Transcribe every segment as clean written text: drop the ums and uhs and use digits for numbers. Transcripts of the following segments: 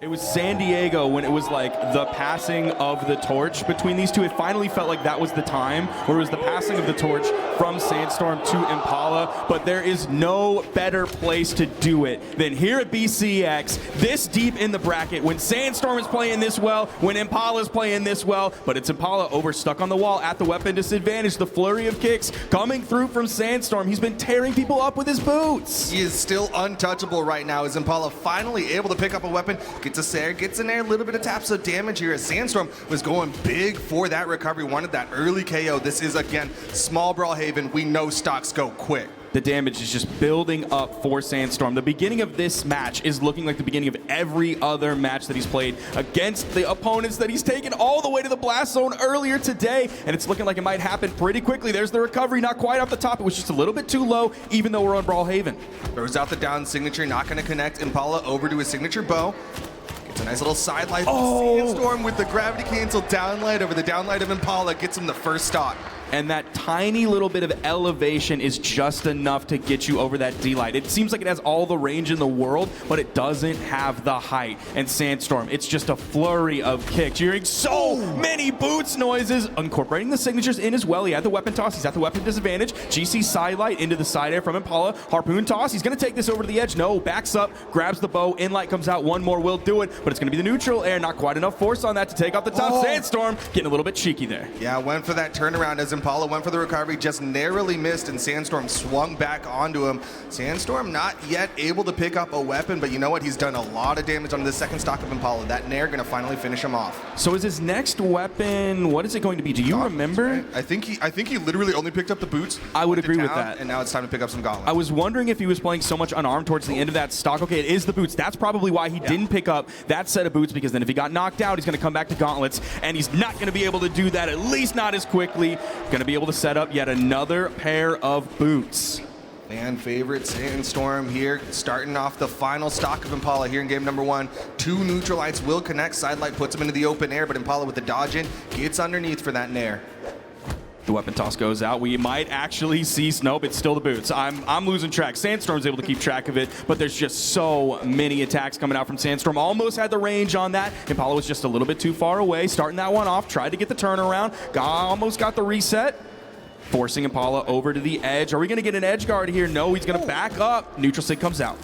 It was San Diego when it was like the passing of the torch between these two. It finally felt like that was the time where it was the passing of the torch from SANDSTORM to IMPALA, but there is no better place to do it than here at BCX, this deep in the bracket, when SANDSTORM is playing this well, when IMPALA is playing this well, but it's IMPALA over stuck on the wall at the weapon disadvantage. The flurry of kicks coming through from SANDSTORM. He's been tearing people up with his boots. He is still untouchable right now as IMPALA finally able to pick up a weapon. Gets in there, a little bit of taps of damage here as SANDSTORM was going big for that recovery, wanted that early KO. This is, again, small Brawlhalla. We know stocks go quick. The damage is just building up for SANDSTORM. The beginning of this match is looking like the beginning of every other match that he's played against the opponents that he's taken all the way to the blast zone earlier today, and it's looking like it might happen pretty quickly. There's the recovery, not quite off the top. It was just a little bit too low, even though we're on Brawlhalla. Throws out the down signature, not going to connect IMPALA over to his signature bow. It's a nice little side light. SANDSTORM with the gravity cancel downlight over the downlight of IMPALA gets him the first stock. And that tiny little bit of elevation is just enough to get you over that D-light. It seems like it has all the range in the world, but it doesn't have the height. And SANDSTORM, it's just a flurry of kicks. You're hearing so many boots noises, incorporating the signatures in as well. He had the weapon toss, he's at the weapon disadvantage. GC side light into the side air from IMPALA. Harpoon toss, he's gonna take this over to the edge. No, backs up, grabs the bow, in light comes out, one more will do it, but it's gonna be the neutral air. Not quite enough force on that to take off the top. SANDSTORM getting a little bit cheeky there. Yeah, went for that turnaround as IMPALA went for the recovery, just narrowly missed, and SANDSTORM swung back onto him. SANDSTORM not yet able to pick up a weapon, but you know what? He's done a lot of damage on the second stock of IMPALA. That nair gonna finally finish him off. So is his next weapon, what is it going to be? Do you remember? Right? I think he literally only picked up the boots. I would agree with that. And now it's time to pick up some gauntlets. I was wondering if he was playing so much unarmed towards the end of that stock. Okay, it is the boots. That's probably why he didn't pick up that set of boots, because then if he got knocked out, he's gonna come back to gauntlets, and he's not gonna be able to do that, at least not as quickly. Gonna be able to set up yet another pair of boots. Fan favorite SANDSTORM here, starting off the final stock of IMPALA here in game number one. Two neutral lights will connect. Sidelight puts him into the open air, but IMPALA with the dodge in gets underneath for that nair. The weapon toss goes out. We might actually see, nope, it's still the boots. I'm losing track. SANDSTORM's able to keep track of it, but there's just so many attacks coming out from SANDSTORM. Almost had the range on that. IMPALA was just a little bit too far away, starting that one off, tried to get the turnaround, almost got the reset. Forcing IMPALA over to the edge. Are we going to get an edge guard here? No, he's going to back up. Neutral sig comes out.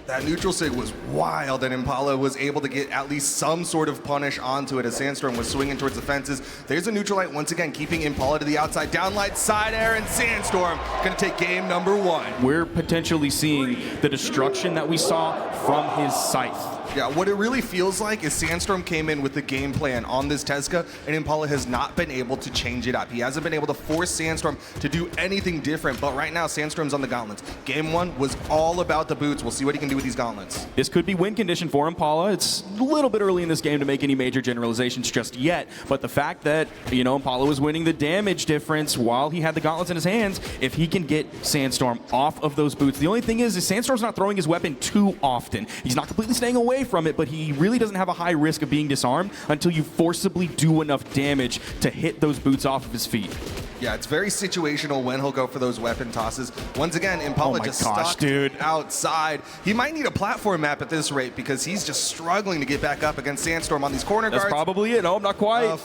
That neutral sig was wild, and IMPALA was able to get at least some sort of punish onto it as SANDSTORM was swinging towards the fences. There's a neutral light once again, keeping IMPALA to the outside. Downlight, side air, and SANDSTORM going to take game number one. We're potentially seeing the destruction that we saw from his scythe. Yeah, what it really feels like is SANDSTORM came in with the game plan on this Tezca, and IMPALA has not been able to change it up. He hasn't been able to force SANDSTORM to do anything different, but right now SANDSTORM's on the gauntlets. Game one was all about the boots. We'll see what he can do with these gauntlets. This could be win condition for IMPALA. It's a little bit early in this game to make any major generalizations just yet, but the fact that, you know, IMPALA was winning the damage difference while he had the gauntlets in his hands, if he can get SANDSTORM off of those boots. The only thing is SANDSTORM's not throwing his weapon too often. He's not completely staying away from it, but he really doesn't have a high risk of being disarmed until you forcibly do enough damage to hit those boots off of his feet. Yeah, it's very situational when he'll go for those weapon tosses. Once again, IMPALA just stuck outside. He might need a platform map at this rate because he's just struggling to get back up against SANDSTORM on these corner guards. That's probably it. No, not quite.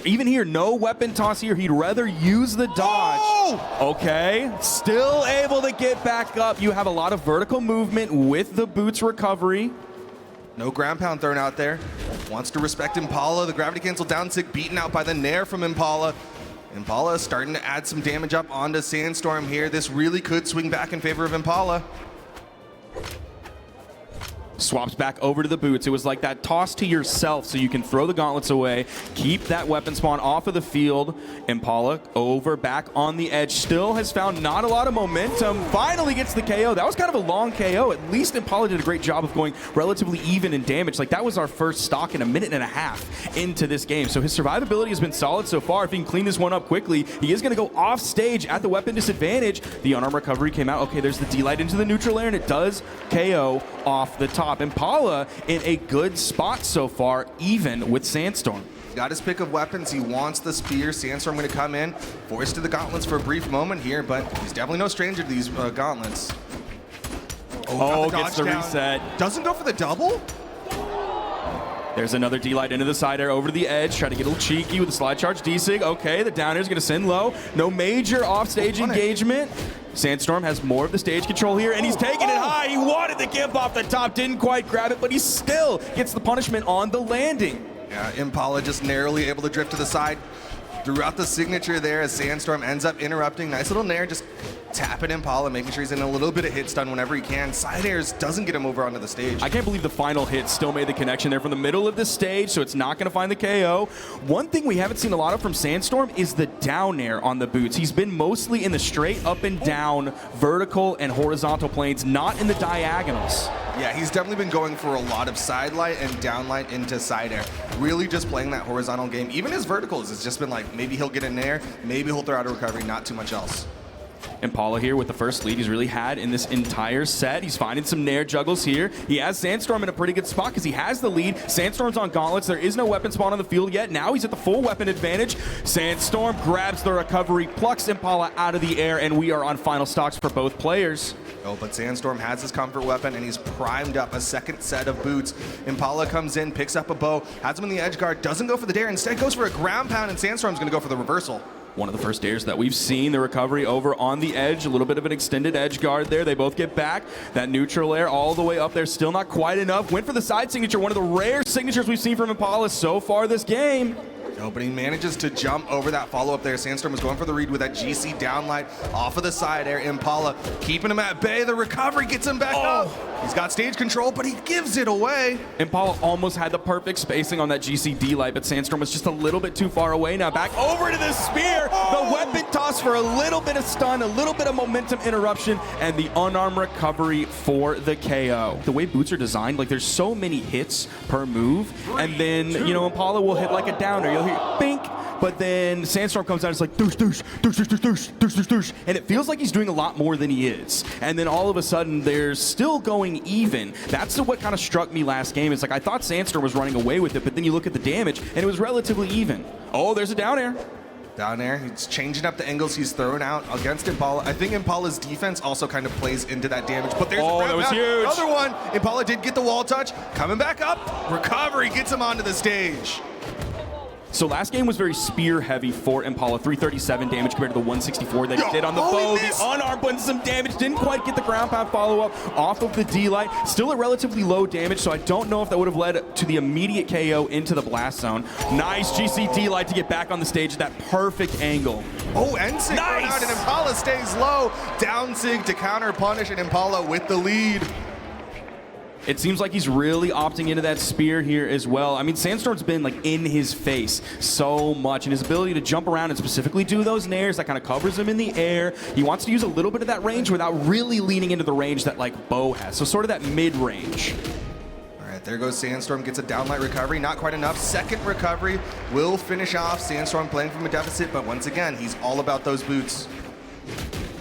Even here, no weapon toss here. He'd rather use the dodge. Okay, still able to get back up. You have a lot of vertical movement with the boots recovery. No ground pound thrown out there. Wants to respect IMPALA. The gravity cancel down sig beaten out by the nair from IMPALA. IMPALA starting to add some damage up onto SANDSTORM here. This really could swing back in favor of IMPALA. Swaps back over to the boots. It was like that toss to yourself so you can throw the gauntlets away, keep that weapon spawn off of the field. IMPALA over, back on the edge. Still has found not a lot of momentum. Finally gets the KO. That was kind of a long KO. At least IMPALA did a great job of going relatively even in damage. Like, that was our first stock in a minute and a half into this game. So his survivability has been solid so far. If he can clean this one up quickly, he is going to go off stage at the weapon disadvantage. The unarmed recovery came out. Okay, there's the D-light into the neutral air, and it does KO off the top. IMPALA in a good spot so far, even with SANDSTORM. Got his pick of weapons. He wants the spear. SANDSTORM going to come in, forced to the gauntlets for a brief moment here, but he's definitely no stranger to these gauntlets. Oh, gets the reset. Doesn't go for the double? There's another D-Light into the side air over to the edge. Try to get a little cheeky with the slide charge D-Sig. Okay, the down air is going to send low. No major offstage engagement. SANDSTORM has more of the stage control here, and he's taking it high. He wanted the gimp off the top, didn't quite grab it, but he still gets the punishment on the landing. Yeah, Impala just narrowly able to drift to the side. Throughout the signature there as SANDSTORM ends up interrupting. Nice little nair, just tapping Impala, making sure he's in a little bit of hit stun whenever he can. Side airs doesn't get him over onto the stage. I can't believe the final hit still made the connection there from the middle of the stage, so it's not going to find the KO. One thing we haven't seen a lot of from SANDSTORM is the down air on the boots. He's been mostly in the straight up and down, vertical and horizontal planes, not in the diagonals. Yeah, he's definitely been going for a lot of side light and down light into side air. Really just playing that horizontal game. Even his verticals, it's just been like, maybe he'll get in there, maybe he'll throw out a recovery, not too much else. Impala here with the first lead he's really had in this entire set. He's finding some nair juggles here. He has SANDSTORM in a pretty good spot because he has the lead. SANDSTORM's on gauntlets. There is no weapon spawn on the field yet. Now he's at the full weapon advantage. SANDSTORM grabs the recovery, plucks Impala out of the air, and we are on final stocks for both players. Oh, but SANDSTORM has his comfort weapon, and he's primed up a second set of boots. Impala comes in, picks up a bow, has him in the edge guard, doesn't go for the dare, instead goes for a ground pound, and SANDSTORM's going to go for the reversal. One of the first dares that we've seen, the recovery over on the edge, a little bit of an extended edge guard there. They both get back. That neutral air all the way up there, still not quite enough. Went for the side signature, one of the rare signatures we've seen from Impala so far this game. Oh, but he manages to jump over that follow-up there. SANDSTORM is going for the read with that GC downlight off of the side air. Impala keeping him at bay. The recovery gets him back up. He's got stage control, but he gives it away. Impala almost had the perfect spacing on that GC light, but SANDSTORM was just a little bit too far away. Now back over to the spear. The weapon toss for a little bit of stun, a little bit of momentum interruption, and the unarmed recovery for the KO. The way boots are designed, like there's so many hits per move, and then, you know, Impala will hit like a downer. You'll hear bink, but then SANDSTORM comes out, it's like douche, douche, douche, douche, douche, douche, douche, douche, and it feels like he's doing a lot more than he is. And then all of a sudden, they're still going even. That's what kind of struck me last game. It's like I thought SANDSTORM was running away with it, but then you look at the damage, and it was relatively even. Oh, there's a down air. Down there, he's changing up the angles he's throwing out against Impala. I think Impala's defense also kind of plays into that damage, but there's a that was huge. Another one. Impala did get the wall touch, coming back up. Recovery gets him onto the stage. So last game was very spear heavy for Impala, 337 damage compared to the 164 that he did on the bow. The unarmed won some damage, didn't quite get the ground pound follow-up off of the D-Light. Still at relatively low damage, so I don't know if that would have led to the immediate KO into the blast zone. Nice GC D-Light to get back on the stage at that perfect angle. Oh, N-Sig out, and Impala stays low. Down Sig to counter punish, and Impala with the lead. It seems like he's really opting into that spear here as well. I mean, SANDSTORM's been like in his face so much, and his ability to jump around and specifically do those nairs that kind of covers him in the air. He wants to use a little bit of that range without really leaning into the range that like Bo has. So sort of that mid-range. All right, there goes SANDSTORM, gets a downlight recovery, not quite enough. Second recovery will finish off. SANDSTORM playing from a deficit, but once again, he's all about those boots.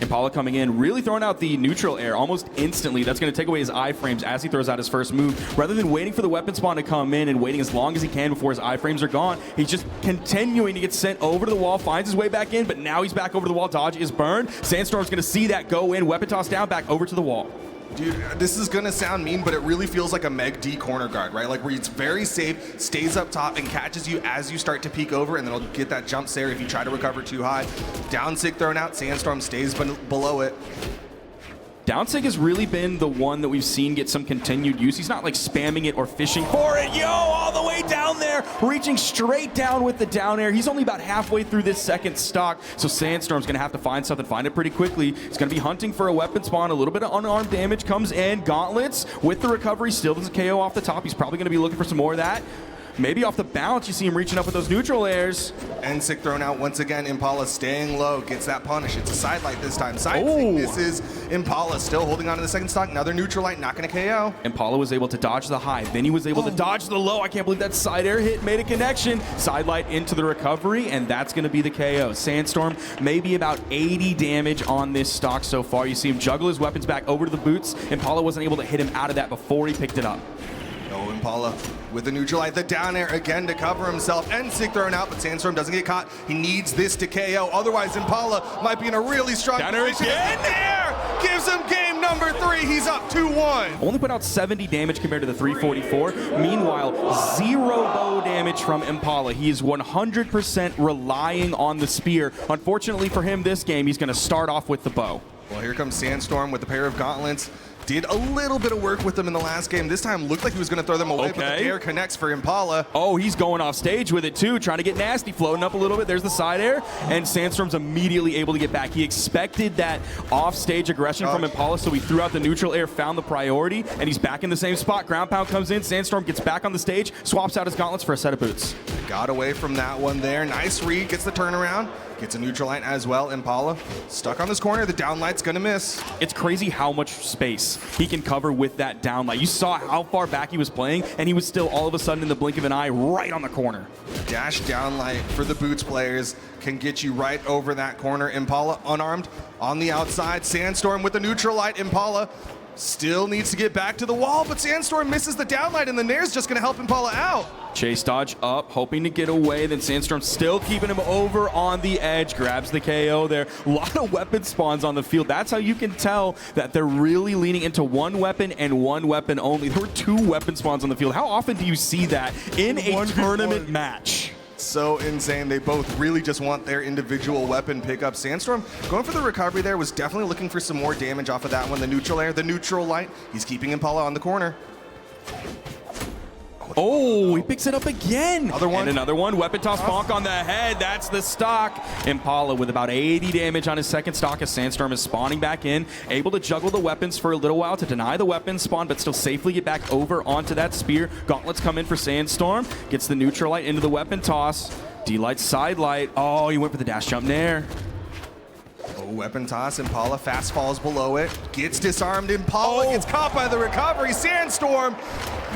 Impala coming in, really throwing out the neutral air almost instantly. That's going to take away his iframes as he throws out his first move. Rather than waiting for the weapon spawn to come in and waiting as long as he can before his iframes are gone, he's just continuing to get sent over to the wall, finds his way back in, but now he's back over the wall. Dodge is burned. SANDSTORM's going to see that go in, weapon toss down, back over to the wall. Dude, this is gonna sound mean, but it really feels like a Meg D corner guard, right? Like where it's very safe, stays up top, and catches you as you start to peek over, and then it'll get that jump stare if you try to recover too high. Down Sig thrown out, SANDSTORM stays below it. Downsig has really been the one that we've seen get some continued use. He's not like spamming it or fishing for it. Yo, all the way down there, reaching straight down with the down air. He's only about halfway through this second stock, so SANDSTORM's gonna have to find something, find it pretty quickly. He's gonna be hunting for a weapon spawn. A little bit of unarmed damage comes in. Gauntlets with the recovery, still doesn't KO off the top. He's probably gonna be looking for some more of that. Maybe off the bounce, you see him reaching up with those neutral airs. N-Sig thrown out once again. Impala staying low, gets that punish. It's a side light this time. Side thing, this is Impala still holding on to the second stock. Another neutral light, not going to KO. Impala was able to dodge the high. Then he was able to dodge the low. I can't believe that side air hit made a connection. Side light into the recovery, and that's going to be the KO. SANDSTORM, maybe about 80 damage on this stock so far. You see him juggle his weapons back over to the boots. Impala wasn't able to hit him out of that before he picked it up. Oh, Impala with the neutral light, the down air again to cover himself. N-Sig thrown out, but SANDSTORM doesn't get caught. He needs this to KO. Otherwise, Impala might be in a really strong down air position. again. There! gives him game number 3. He's up 2-1. Only put out 70 damage compared to the 344. Meanwhile, 0 bow damage from Impala. He is 100% relying on the spear. Unfortunately for him this game, he's going to start off with the bow. Well, here comes SANDSTORM with a pair of gauntlets. Did a little bit of work with them in the last game. This time looked like he was going to throw them away, but the dare connects for Impala. Oh, he's going off stage with it too, trying to get nasty, floating up a little bit. There's the side air, and SANDSTORM's immediately able to get back. He expected that off-stage aggression from Impala, so he threw out the neutral air, found the priority, and he's back in the same spot. Ground pound comes in, SANDSTORM gets back on the stage, swaps out his gauntlets for a set of boots. Got away from that one there. Nice read, gets the turnaround. Gets a neutral light as well. Impala stuck on this corner. The down light's gonna miss. It's crazy how much space he can cover with that down light. You saw how far back he was playing, and he was still all of a sudden in the blink of an eye right on the corner. Dash down light for the boots players can get you right over that corner. Impala unarmed on the outside. SANDSTORM with the neutral light. Impala still needs to get back to the wall, but SANDSTORM misses the down light, and the nair's just gonna help Impala out. Chase dodge up, hoping to get away. Then SANDSTORM still keeping him over on the edge. Grabs the KO there. A lot of weapon spawns on the field. That's how you can tell that they're really leaning into one weapon and one weapon only. There were 2 weapon spawns on the field. How often do you see that in a tournament match? So insane. They both really just want their individual weapon pickup. SANDSTORM going for the recovery there, was definitely looking for some more damage off of that one. The neutral air, the neutral light. He's keeping Impala on the corner. Oh, he picks it up again. Another one. And another one. Weapon toss bonk on the head. That's the stock. Impala with about 80 damage on his second stock as SANDSTORM is spawning back in. Able to juggle the weapons for a little while to deny the weapon spawn, but still safely get back over onto that spear. Gauntlets come in for SANDSTORM. Gets the neutral light into the weapon toss. D-light side light. Oh, he went for the dash jump nair. Oh, weapon toss. Impala fast falls below it. Gets disarmed. Impala gets caught by the recovery. SANDSTORM,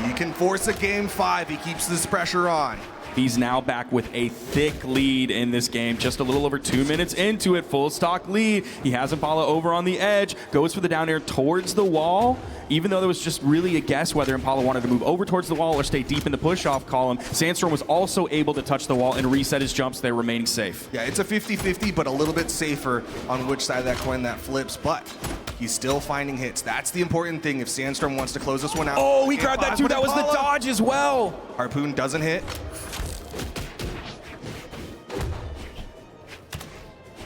he can force a game 5. He keeps this pressure on. He's now back with a thick lead in this game. Just a little over 2 minutes into it. Full stock lead. He has Impala over on the edge. Goes for the down air towards the wall. Even though there was just really a guess whether Impala wanted to move over towards the wall or stay deep in the push-off column, SANDSTORM was also able to touch the wall and reset his jumps there, remaining safe. Yeah, it's a 50-50, but a little bit safer on which side of that coin that flips. But he's still finding hits. That's the important thing if SANDSTORM wants to close this one out. Oh, he grabbed that too. That was the dodge as well. Harpoon doesn't hit.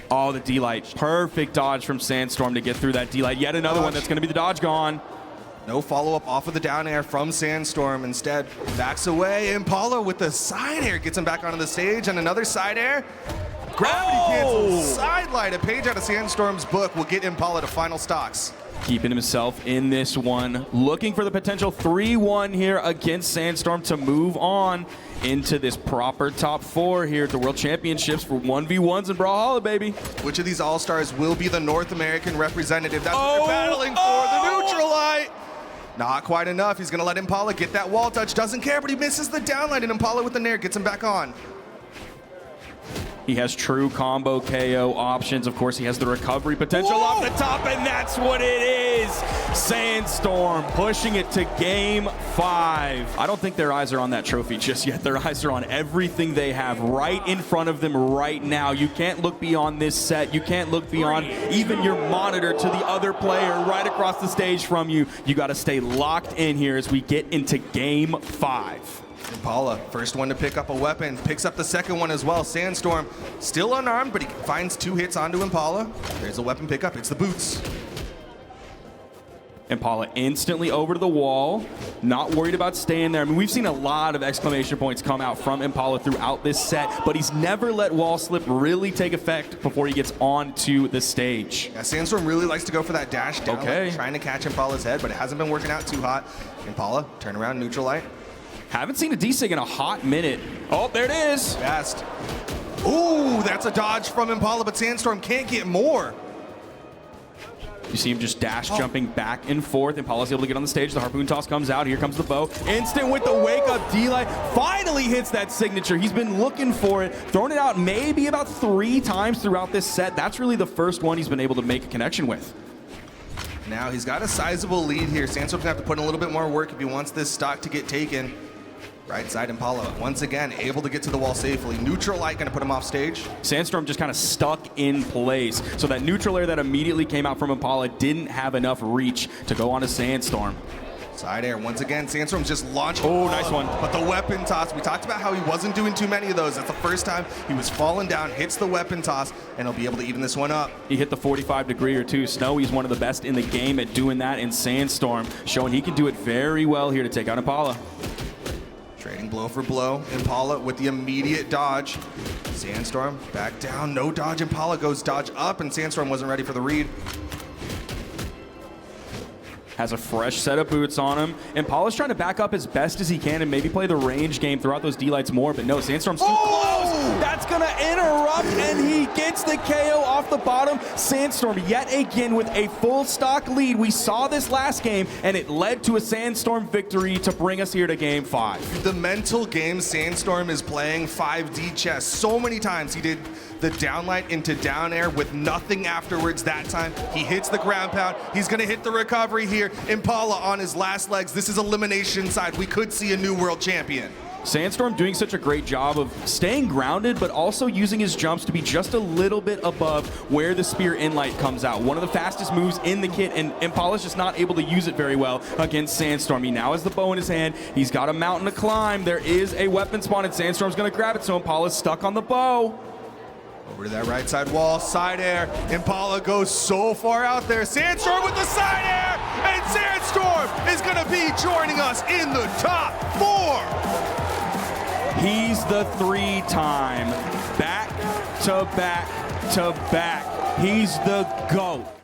Oh, the D-light. Perfect dodge from SANDSTORM to get through that D-light. Yet another one that's going to be the dodge gone. No follow-up off of the down air from SANDSTORM. Instead, backs away. Impala with the side air gets him back onto the stage, and another side air. Gravity cancel side light. A page out of SANDSTORM's book will get Impala to final stocks. Keeping himself in this one. Looking for the potential 3-1 here against SANDSTORM to move on into this proper top 4 here at the World Championships for 1v1s in Brawlhalla, baby. Which of these All-Stars will be the North American representative? That's what they're battling for. The neutral light. Not quite enough. He's going to let Impala get that wall touch. Doesn't care, but he misses the downlight, and Impala with the nair gets him back on. He has true combo KO options. Of course, he has the recovery potential off the top, and that's what it is. SANDSTORM pushing it to game 5. I don't think their eyes are on that trophy just yet. Their eyes are on everything they have right in front of them right now. You can't look beyond this set. You can't look beyond even your monitor to the other player right across the stage from you. You got to stay locked in here as we get into game 5. Impala, first one to pick up a weapon, picks up the second one as well. SANDSTORM still unarmed, but he finds 2 hits onto Impala. There's a weapon pickup. It's the boots. Impala instantly over to the wall, not worried about staying there. I mean, we've seen a lot of exclamation points come out from Impala throughout this set, but he's never let wall slip really take effect before he gets onto the stage. Yeah, SANDSTORM really likes to go for that dash down, trying to catch Impala's head, but it hasn't been working out too hot. Impala, turn around, neutral light. Haven't seen a D-Sig in a hot minute. Oh, there it is. Fast. Ooh, that's a dodge from Impala, but SANDSTORM can't get more. You see him just dash jumping back and forth. Impala's able to get on the stage. The harpoon toss comes out. Here comes the bow. Instant with the wake-up D-light. Finally hits that signature. He's been looking for it. Thrown it out maybe about 3 times throughout this set. That's really the first one he's been able to make a connection with. Now he's got a sizable lead here. SANDSTORM's gonna have to put in a little bit more work if he wants this stock to get taken. Right side Impala, once again, able to get to the wall safely. Neutral light gonna put him off stage. SANDSTORM just kind of stuck in place. So that neutral air that immediately came out from Impala didn't have enough reach to go onto SANDSTORM. Side air, once again, SANDSTORM just launched. Oh, nice one. But the weapon toss, we talked about how he wasn't doing too many of those. That's the first time he was falling down, hits the weapon toss, and he'll be able to even this one up. He hit the 45 degree or two. Snowy's one of the best in the game at doing that, and SANDSTORM showing he can do it very well here to take out Impala. Trading blow for blow. Impala with the immediate dodge. SANDSTORM back down, no dodge. Impala goes dodge up, and SANDSTORM wasn't ready for the read. Has a fresh set of boots on him. Impala's trying to back up as best as he can and maybe play the range game throughout those D-lights more, but no, SANDSTORM's too close. That's gonna interrupt, and he gets the KO off the bottom. SANDSTORM yet again with a full stock lead. We saw this last game, and it led to a SANDSTORM victory to bring us here to game 5. The mental game SANDSTORM is playing 5D chess. So many times he did the downlight into down air with nothing afterwards. That time he hits the ground pound. He's gonna hit the recovery here. Impala on his last legs. This is elimination side. We could see a new world champion. SANDSTORM doing such a great job of staying grounded, but also using his jumps to be just a little bit above where the spear inlight comes out. One of the fastest moves in the kit, and Impala's just not able to use it very well against SANDSTORM. He now has the bow in his hand. He's got a mountain to climb. There is a weapon spawn, and SANDSTORM's gonna grab it, so Impala's stuck on the bow. Over to that right side wall, side air. Impala goes so far out there. SANDSTORM with the side air, and SANDSTORM is gonna be joining us in the top 4. He's the 3-time back to back to back. He's the GOAT.